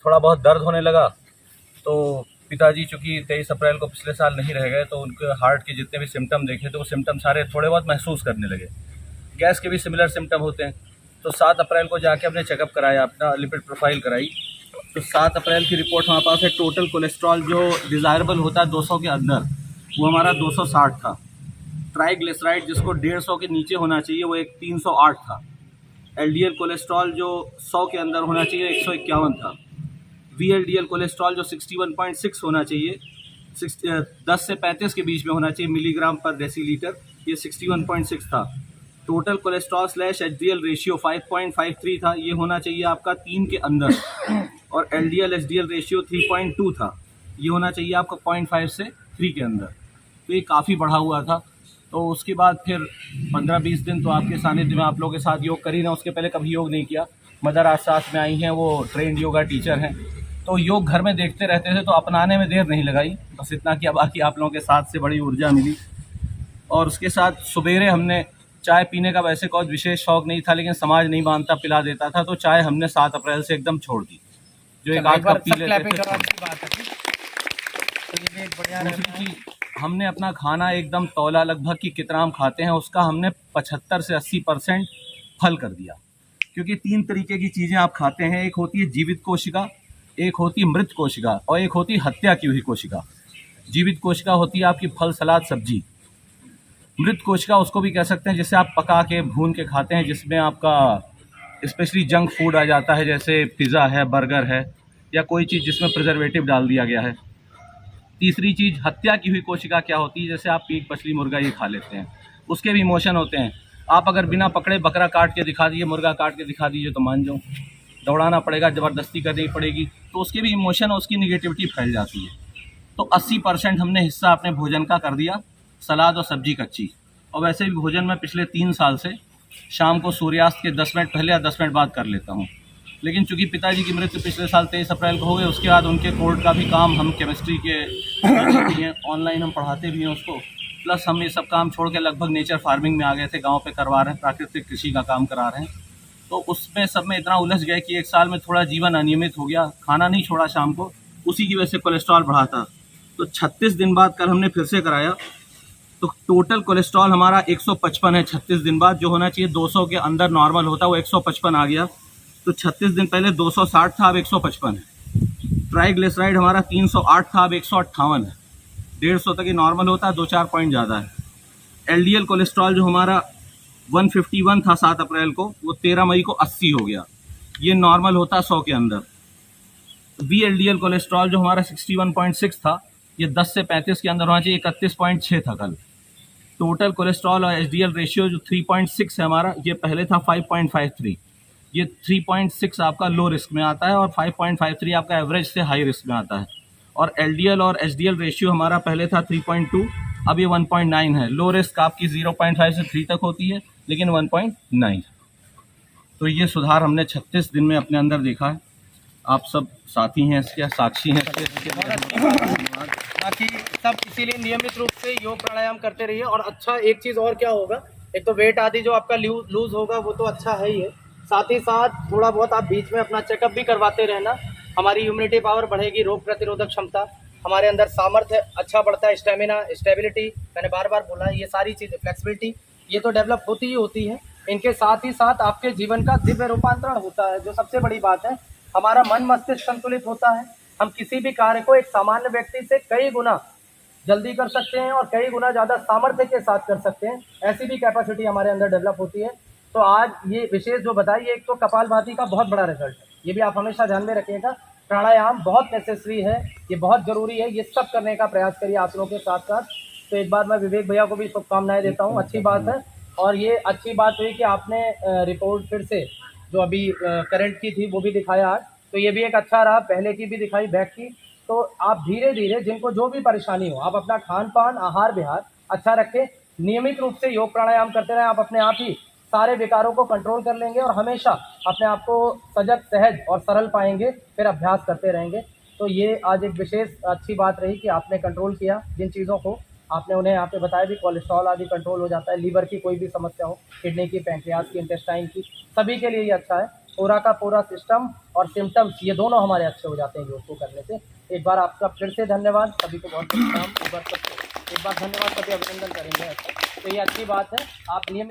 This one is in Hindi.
थोड़ा बहुत दर्द होने लगा। तो पिताजी चूँकि 23 अप्रैल को पिछले साल नहीं रह गए, तो उनके हार्ट के जितने भी सिम्टम देखे तो वो सिम्टम सारे थोड़े बहुत महसूस करने लगे। गैस के भी सिमिलर सिम्टम होते हैं। तो 7 अप्रैल को जाके हमने चेकअप कराया, अपना लिपिड प्रोफाइल कराई। तो 7 अप्रैल की रिपोर्ट हमारे पास है। टोटल कोलेस्ट्रॉल जो डिज़ायरेबल होता है 200 के अंदर, वो हमारा 260 था। ट्राइग्लिसराइड जिसको 150 के नीचे होना चाहिए, वो एक 308 था। एलडीएल कोलेस्ट्रॉल जो 100 के अंदर होना चाहिए 151 था। वीएलडीएल कोलेस्ट्रॉल जो 61.6 होना चाहिए, 10 से 35 के बीच में होना चाहिए मिलीग्राम पर डेसीलीटर, ये 61.6 था। Total cholesterol slash HDL ratio 5.53 था, ये होना चाहिए आपका 3 के अंदर। और एलडीएल एचडीएल रेशियो 3.2 था, ये होना चाहिए आपका 0.5 से 3 के अंदर। तो ये काफ़ी बढ़ा हुआ था। तो उसके बाद फिर 15-20 दिन तो आपके सानिध्य में आप लोगों के साथ योग करी ना, उसके पहले कभी योग नहीं किया। मदर आज साथ में आई हैं, वो ट्रेंड योगा टीचर हैं। तो योग घर में देखते रहते थे, तो अपनाने में देर नहीं लगाई, बस इतना कि बाकी आप लोगों के साथ से बड़ी ऊर्जा मिली। और उसके साथ सवेरे हमने चाय पीने का वैसे कोई विशेष शौक नहीं था, लेकिन समाज नहीं मानता, पिला देता था, तो चाय हमने 7 अप्रैल से एकदम छोड़ दी। जो एक आध कप पी लेते थे। दूसरी चीज़, हमने अपना खाना एकदम तौला, लगभग कि कितना हम खाते हैं उसका हमने 75 से 80% फल कर दिया। क्योंकि 3 तरीके की चीज़ें आप खाते हैं, एक होती है जीवित कोशिका, एक होती है मृत कोशिका, और एक होती है हत्या की हुई कोशिका। जीवित कोशिका होती है आपकी फल, सलाद, सब्जी। मृत कोशिका उसको भी कह सकते हैं जिसे आप पका के भून के खाते हैं, जिसमें आपका स्पेशली जंक फूड आ जाता है, जैसे पिज़्ज़ा है, बर्गर है, या कोई चीज़ जिसमें प्रिजर्वेटिव डाल दिया गया है। तीसरी चीज़ हत्या की हुई कोशिका क्या होती है, जैसे आप मीट, मछली, मुर्गा ये खा लेते हैं, उसके भी इमोशन होते हैं। आप अगर बिना पकड़े बकरा काट के दिखा दीजिए, मुर्गा काट के दिखा दीजिए, तो मान जाओ, दौड़ाना पड़ेगा, ज़बरदस्ती करनी पड़ेगी, तो उसके भी इमोशन और उसकी निगेटिविटी फैल जाती है। तो 80% हमने हिस्सा अपने भोजन का कर दिया, सलाद और सब्जी कच्ची। और वैसे भी भोजन में पिछले 3 साल से शाम को सूर्यास्त के 10 मिनट पहले या 10 मिनट बाद कर लेता हूँ। लेकिन चूंकि पिताजी की मृत्यु पिछले साल 23 अप्रैल को हो गई, उसके बाद उनके कोर्ट का भी काम, हम केमिस्ट्री के भी हैं, ऑनलाइन हम पढ़ाते भी हैं उसको, प्लस हम ये सब काम छोड़ के लगभग नेचर फार्मिंग में आ गए थे, गांव पे करवा रहे हैं, प्राकृतिक कृषि का काम करा रहे हैं। तो उसमें सब में इतना उलझ गए कि 1 साल में थोड़ा जीवन अनियमित हो गया, खाना नहीं छोड़ा शाम को, उसी की वजह से कोलेस्ट्रॉल बढ़ा था। तो 36 दिन बाद कल हमने फिर से कराया, तो टोटल कोलेस्ट्रॉल हमारा 155 है 36 दिन बाद। जो होना चाहिए 200 के अंदर नॉर्मल होता है, वो 155 आ गया। तो 36 दिन पहले 260 था, अब 155 है। ट्राइग्लिसराइड हमारा 308 था, अब 158 है। 150 तक ही नॉर्मल होता है, 2-4 पॉइंट ज़्यादा है। एलडीएल कोलेस्ट्रॉल जो हमारा 151 था 7 अप्रैल को, वो 13 मई को 80 हो गया, ये नॉर्मल होता है 100 के अंदर। वीएलडीएल कोलेस्ट्रॉल जो हमारा 61.6 था, ये 10 से 35 के अंदर होना चाहिए, 31.6 था कल। टोटल कोलेस्ट्रॉल और एचडीएल रेशियो जो 3.6 है हमारा, ये पहले था 5.53। ये 3.6 आपका लो रिस्क में आता है और 5.53 आपका एवरेज से हाई रिस्क में आता है। और एलडीएल और एचडीएल रेशियो हमारा पहले था 3.2, अब ये 1.9 है। लो रिस्क आपकी 0.5 से 3 तक होती है, लेकिन 1.9। तो ये सुधार हमने 36 दिन में अपने अंदर देखा है। आप सब साथी हैं इसके, साक्षी हैं इसके। बाकी सब इसीलिए नियमित रूप से योग प्राणायाम करते रहिए। और अच्छा एक चीज़ और क्या होगा, एक तो वेट आदि जो आपका लूज होगा वो तो अच्छा है ही है, साथ ही साथ थोड़ा बहुत आप बीच में अपना चेकअप भी करवाते रहना। हमारी इम्यूनिटी पावर बढ़ेगी, रोग प्रतिरोधक क्षमता, हमारे अंदर सामर्थ्य अच्छा बढ़ता है, स्टेमिना, स्टेबिलिटी, मैंने बार बार बोला है, ये सारी चीज़ें, फ्लेक्सिबिलिटी, ये तो डेवलप होती ही होती है। इनके साथ ही साथ आपके जीवन का दिव्य रूपांतरण होता है, जो सबसे बड़ी बात है। हमारा मन मस्तिष्क संतुलित होता है, हम किसी भी कार्य को एक सामान्य व्यक्ति से कई गुना जल्दी कर सकते हैं और कई गुना ज़्यादा सामर्थ्य के साथ कर सकते हैं, ऐसी भी कैपेसिटी हमारे अंदर डेवलप होती है। तो आज ये विशेष जो बताइए, एक तो कपालभाति का बहुत बड़ा रिजल्ट है, ये भी आप हमेशा ध्यान में रखिएगा। प्राणायाम बहुत नेसेसरी है, ये बहुत ज़रूरी है, ये सब करने का प्रयास करिए आप लोगों के साथ साथ। तो एक बार मैं विवेक भैया को भी शुभकामनाएं देता हूँ, अच्छी बात है। और ये अच्छी बात हुई कि आपने रिपोर्ट फिर से जो अभी करंट की थी वो भी दिखाया आज, तो ये भी एक अच्छा रहा, पहले की भी दिखाई, बैक की। तो आप धीरे धीरे जिनको जो भी परेशानी हो, आप अपना खान पान, आहार विहार अच्छा रखें, नियमित रूप से योग प्राणायाम करते रहें, आप अपने आप ही सारे विकारों को कंट्रोल कर लेंगे और हमेशा अपने आप को सजग, सहज और सरल पाएंगे, फिर अभ्यास करते रहेंगे। तो ये आज एक विशेष अच्छी बात रही कि आपने कंट्रोल किया जिन चीज़ों को, आपने उन्हें यहाँ पे बताया भी, कोलेस्ट्रॉल आदि कंट्रोल हो जाता है, लीवर की कोई भी समस्या हो, किडनी की, पैंक्रियाज की, इंटेस्टाइन की, सभी के लिए ये अच्छा है। पूरा का पूरा सिस्टम और सिम्टम्स ये दोनों हमारे अच्छे हो जाते हैं योग को करने से। एक बार आपका फिर से धन्यवाद, सभी को बहुत बहुत प्रणाम। एक बार धन्यवाद, सभी अभिनंदन करेंगे। अच्छा, तो ये अच्छी बात है, आप नियमित